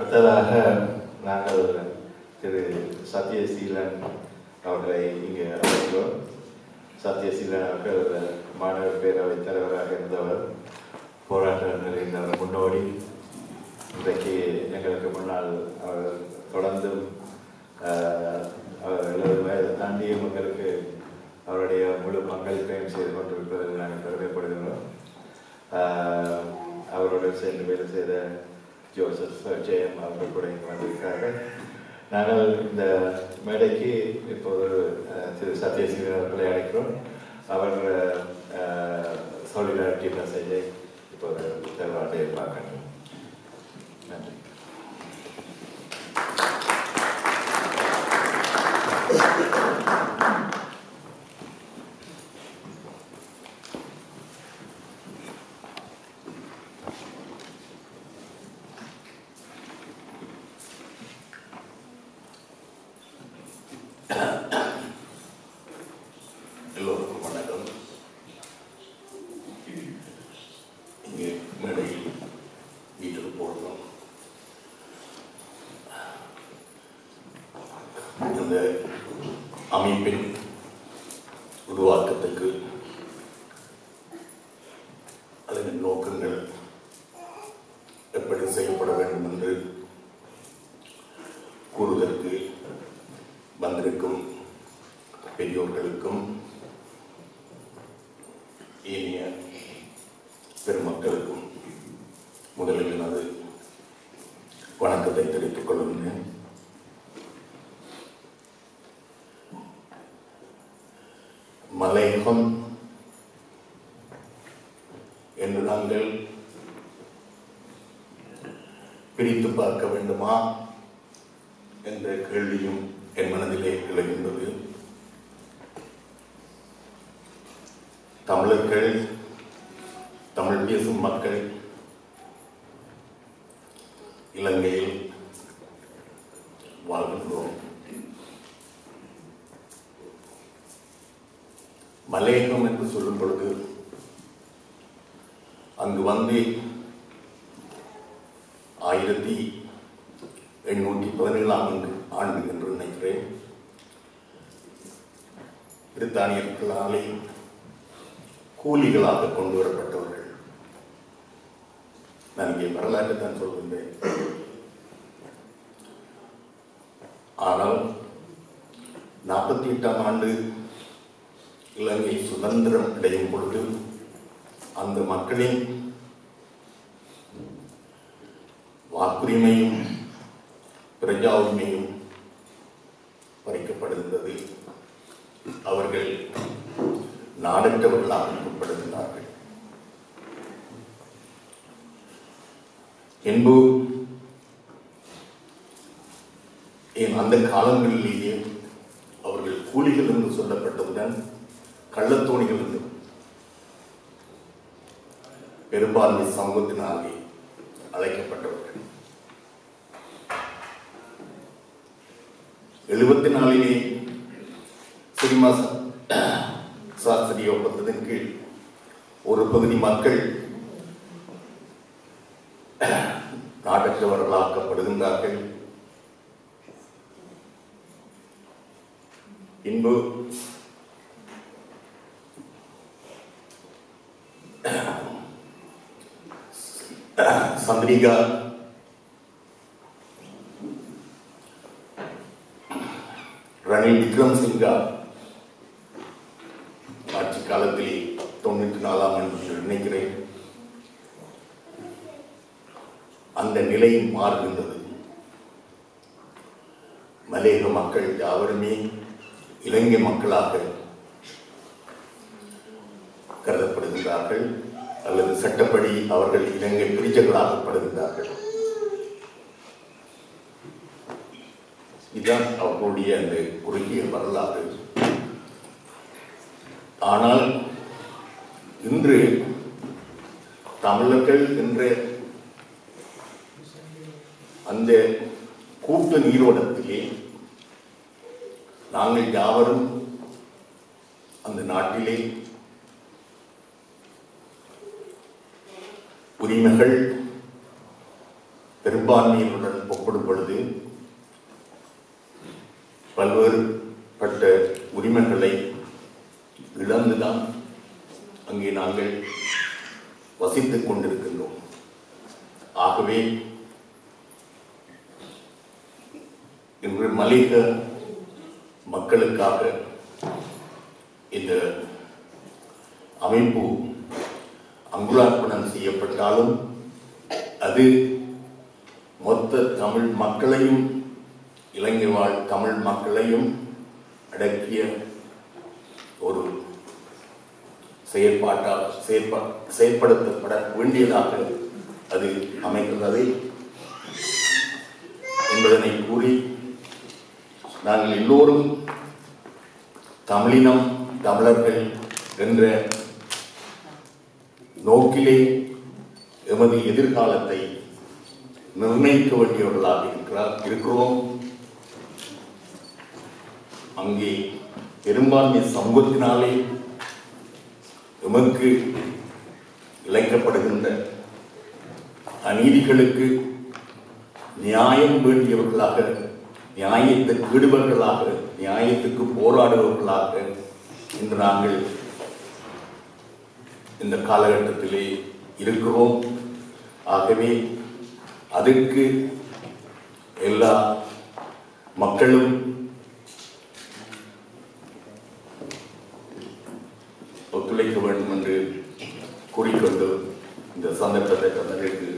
அடுத்ததாக நாங்கள் திரு சத்யசீலன் அவர்களை இங்கே அழைக்கிறோம். சத்யசீலன் அவர்கள் மாணவர் பேரவைத் தலைவராக இருந்தவர், போராட்டங்களின் முன்னோடி. இன்றைக்கு எங்களுக்கு முன்னால் அவர் தொடர்ந்தும் 70 வயதை தாண்டியும் எங்களுக்கு அவருடைய முழு பங்களிப்பையும் செய்து கொண்டிருப்பதில் நாங்கள் பெருமைப்படுகிறோம். அவருடன் சேர்ந்து வேலை செய்த ஜோசப் ஜெயம் அவர்கள் கூட இங்கே வந்திருக்காங்க. நாங்கள் இந்த மேடைக்கு இப்போது திரு சத்யசீலன் அவர்களை அழைக்கிறோம். அவர் சாலிடாரிட்டி மெசேஜை இப்போது தருவாட்டை பார்க்கணும். நன்றி. எல்லோருக்கும் வணக்கம். இங்கே மேடையில் வீட்டுக்கு போடணும். இந்த அமைப்பின் உருவாக்கத்துக்கு அதன் நோக்கங்கள் எப்படி செய்யப்பட வேண்டும் என்று கூறுவதற்கு வந்திருக்கும் பெரியோர்களுக்கும் ஏனைய பெருமக்களுக்கும் முதலில் எனது வணக்கத்தை தெரிவித்துக் கொள்கின்றேன். மலையகம் என்று நாங்கள் பிரித்து பார்க்க வேண்டுமா என்ற கேள்வியும் என் மனதிலே எழுகின்றது. தமிழர்கள், தமிழ் பேசும் மக்கள் இலங்கையில் வாழ்கின்றோம். மலையகம் என்று சொல்லும் பொழுது அங்கு வந்து 1817 ஆண்டு என்று நினைக்கிறேன் பிரித்தானியர்களாலே கூலிகளாக கொண்டு வரப்பட்டவர்கள். நான் இங்கே வரலாற்றை தான் சொல்கின்றேன். ஆனால் 48ஆம் ஆண்டு இலங்கை சுதந்திரம் அடையும் பொழுது அந்த மக்களின் வாக்குரிமையும் பிரஜா உரிமையும் பறிக்கப்படுகின்றது. அவர்கள் நாடற்றவர்களாக ஆக்கப்படுகிறார்கள். என்பு அந்த காலங்களிலேயே அவர்கள் கூலிகள் என்று சொல்லப்பட்டவுடன் கள்ளத்தோணிகள் என்று பெரும்பான்மை சமூகத்தினாலே அழைக்கப்பட்டவர்கள். 74 சினிமா சாஸ்திரிய ஒப்பந்தத்தின் கீழ் ஒரு பகுதி மக்கள் நாடற்றவர்களாக்கப்படுகின்றார்கள். பின்பு சந்திரிகா ரணில் விக்ரமசிங்கா ஆட்சி காலத்தில் 94ஆம் ஆண்டு நினைக்கிறேன் அந்த நிலை மாறுகின்றது. மலையக மக்கள் யாவருமே இலங்கை மக்களாக கருதப்படுகின்றார்கள் அல்லது சட்டப்படி அவர்கள் இலங்கை பிரிஜர்களாகப்படுகின்றார்கள். இதுதான் அவர்களுடைய அந்த குறுகிய வரலாறு. ஆனால் இன்று தமிழர்கள் என்ற அந்த கூட்டு நீரோட்டத்திலே நாங்கள் யாவரும் அந்த நாட்டிலே உரிமைகள் பெரும்பான்மையினுடன் ஒப்பிடும் பொழுது பல்வேறுபட்ட உரிமைகளை இழந்துதான் அங்கே நாங்கள் வசித்துக் கொண்டிருக்கின்றோம். ஆகவே இன்று மலேக மக்களுக்காக இந்த அமைப்பு அங்குரார்ப்பணம் செய்யப்பட்டாலும் அது மொத்த தமிழ் மக்களையும் இலங்கை வாழ் தமிழ் மக்களையும் அடக்கிய ஒரு செயற்படுத்தப்பட வேண்டியதாக அது அமைகின்றது என்பதனை கூறி நாங்கள் எல்லோரும் தமிழினம் தமிழர்கள் என்ற நோக்கிலே எமது எதிர்காலத்தை நிர்ணயிக்க வேண்டியவர்களாக இருக்கிறோம். அங்கே பெரும்பான்மை சமூகத்தினாலே எமக்கு இழைக்கப்படுகின்ற அநீதிகளுக்கு நியாயம் வேண்டியவர்களாக, நியாயத்துக்கு ஈடுபவர்களாக, நியாயத்துக்கு போராடுபவர்களாக இன்று நாங்கள் இந்த காலகட்டத்திலே இருக்கிறோம். ஆகவே அதற்கு எல்லா மக்களும் ஒத்துழைக்க வேண்டும் என்று கூறிக்கொண்டு இந்த சந்தர்ப்பத்தை தந்ததற்கு